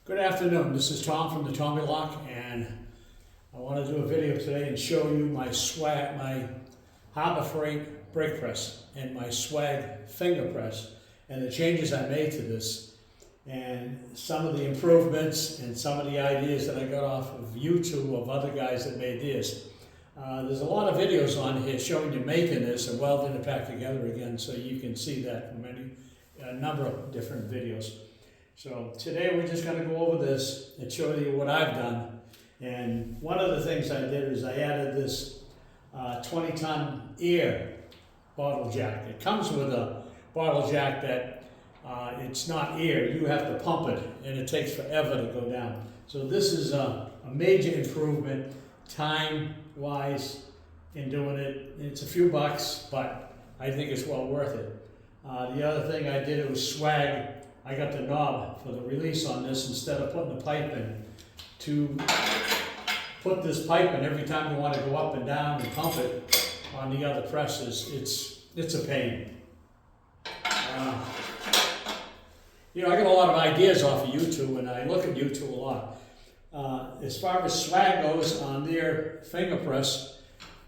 Good afternoon, this is Tom from the Tommy Lock, and I want to do a video today and show you my Harbor Freight brake press and my Swag finger press and the changes I made to this and some of the improvements and some of the ideas that I got off of YouTube of other guys that made this. There's a lot of videos on here showing you making this and welding it back together again, so you can see that from a number of different videos. So today we're just going to go over this and show you what I've done. And one of the things I did is I added this 20-ton air bottle jack. It comes with a bottle jack that it's not air, you have to pump it, and it takes forever to go down. So this is a major improvement time-wise in doing it. It's a few bucks, but I think it's well worth it. The other thing I did, it was Swag. I got the knob for the release on this instead of putting the pipe in. To put this pipe in every time you want to go up and down and pump it on the other presses, it's a pain. I got a lot of ideas off of YouTube, and I look at YouTube a lot. As far as Swag goes on their finger press,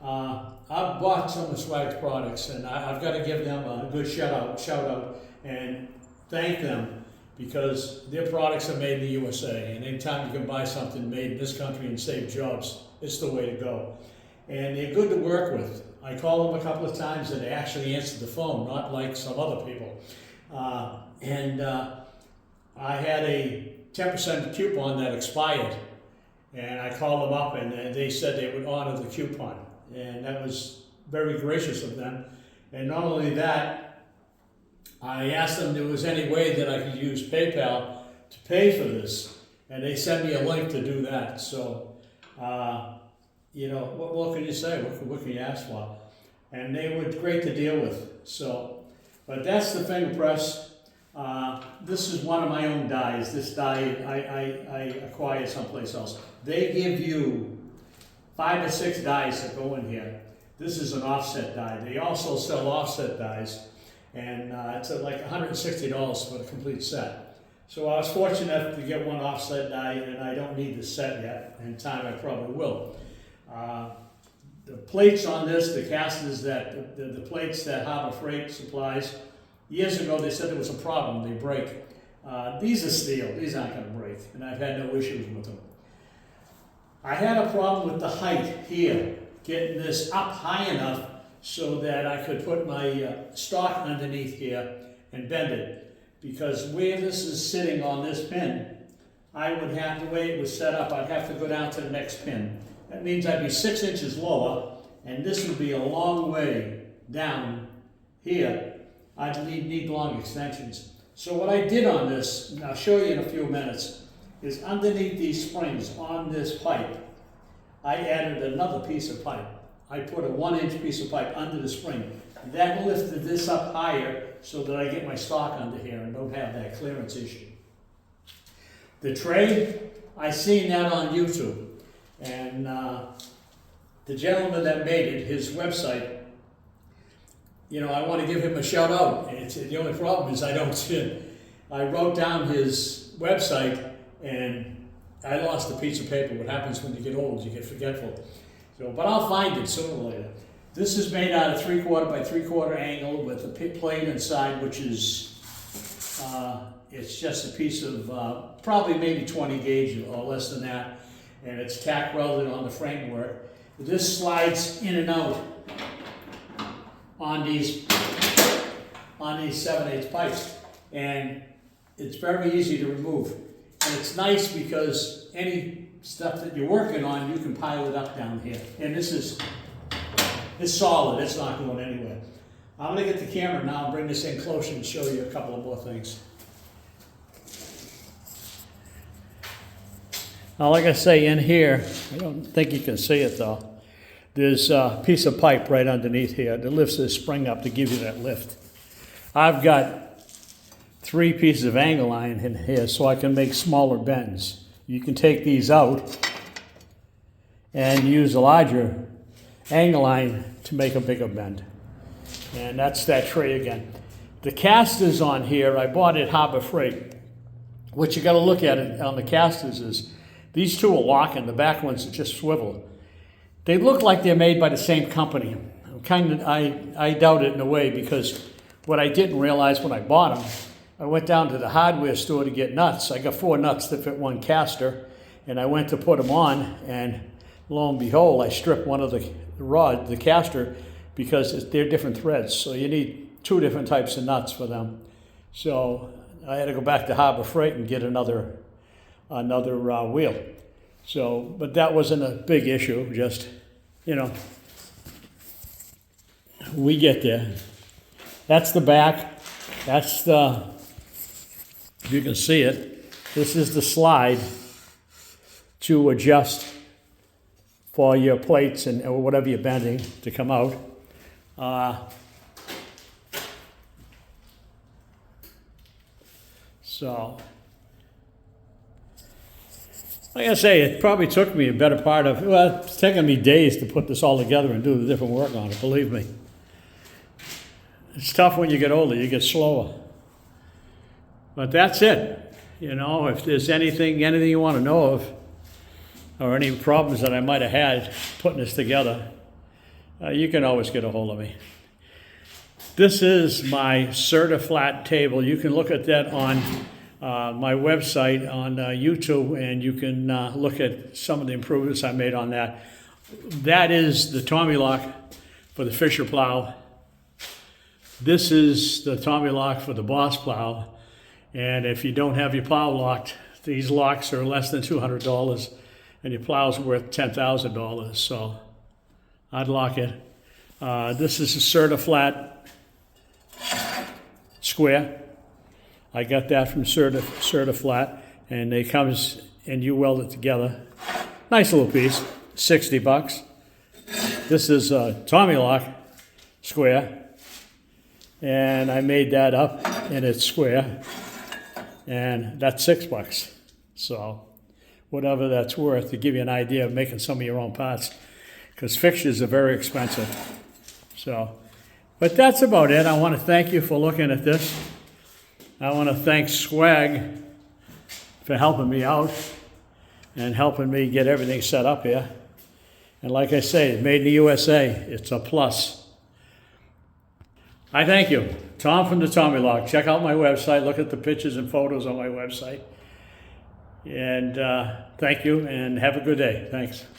I've bought some of Swag's products, and I've got to give them a good shout out and thank them, because their products are made in the USA, and anytime you can buy something made in this country and save jobs, it's the way to go. And they're good to work with. I called them a couple of times and they actually answered the phone, not like some other people. I had a 10% coupon that expired, and I called them up and they said they would honor the coupon, and that was very gracious of them. And not only that, I asked them if there was any way that I could use PayPal to pay for this, and they sent me a link to do that. So, what can you say? What can you ask for? And they were great to deal with. So, but that's the finger press. This is one of my own dies. This die I acquired someplace else. They give you 5 or 6 dies that go in here. This is an offset die. They also sell offset dies. And it's like $160 for the complete set. So I was fortunate enough to get one offset die, and I don't need the set yet. In time I probably will. The plates on this, the casters that, the plates that Harbor Freight supplies, years ago they said there was a problem, they break. These are steel, these aren't going to break, and I've had no issues with them. I had a problem with the height here, getting this up high enough so that I could put my stock underneath here and bend it. Because where this is sitting on this pin, I would have, the way it was set up, I'd have to go down to the next pin. That means I'd be 6 inches lower, and this would be a long way down here. I'd need long extensions. So what I did on this, and I'll show you in a few minutes, is underneath these springs on this pipe, I added another piece of pipe. I put a 1-inch piece of pipe under the spring. That lifted this up higher so that I get my stock under here and don't have that clearance issue. The tray, I seen that on YouTube. And the gentleman that made it, his website, I want to give him a shout out. The only problem is I wrote down his website and I lost a piece of paper. What happens when you get old, you get forgetful. So, but I'll find it sooner or later. This is made out of 3/4 by 3/4 angle with a plate inside, which is, it's just a piece of probably maybe 20 gauge or less than that, and it's tack welded on the framework. This slides in and out on these 7/8 pipes, and it's very easy to remove. And it's nice because any stuff that you're working on, you can pile it up down here. And it's solid, it's not going anywhere. I'm gonna get the camera now and bring this in closer and show you a couple of more things. Now, like I say, in here, I don't think you can see it though, there's a piece of pipe right underneath here that lifts this spring up to give you that lift. I've got 3 pieces of angle iron in here so I can make smaller bends. You can take these out and use a larger angle iron to make a bigger bend. And that's that tray again. The casters on here, I bought at Harbor Freight. what you got to look at it on the casters is these two are locking, the back ones are just swivel. They look like they're made by the same company. I doubt it in a way, because what I didn't realize when I bought them, I went down to the hardware store to get nuts. I got 4 nuts that fit one caster, and I went to put them on, and lo and behold, I stripped one of the caster, because they're different threads. So you need 2 different types of nuts for them. So I had to go back to Harbor Freight and get another wheel. So, but that wasn't a big issue, just, we get there. That's the back. That's you can see it. This is the slide to adjust for your plates or whatever you're bending to come out. So, like I say, it probably took me a better part of, it's taken me days to put this all together and do the different work on it, believe me. It's tough when you get older, you get slower. But that's it. If there's anything you want to know of, or any problems that I might have had putting this together, you can always get a hold of me. This is my Certa-Flat table. You can look at that on my website on YouTube, and you can look at some of the improvements I made on that. That is the Tommy lock for the Fisher plow. This is the Tommy lock for the Boss plow. And if you don't have your plow locked, these locks are less than $200, and your plow's worth $10,000. So I'd lock it. This is a Certa-Flat square. I got that from Certa-Flat, and it comes and you weld it together. Nice little piece, $60. This is a Tommy lock square, and I made that up, and it's square, and that's $6. So whatever that's worth, to give you an idea of making some of your own parts, because fixtures are very expensive. So, but that's about it. I want to thank you for looking at this. I want to thank Swag for helping me out and helping me get everything set up here. And like I say, made in the USA, it's a plus. I thank you. Tom from the Tommy Lock. Check out my website. Look at the pictures and photos on my website. And thank you, and have a good day. Thanks.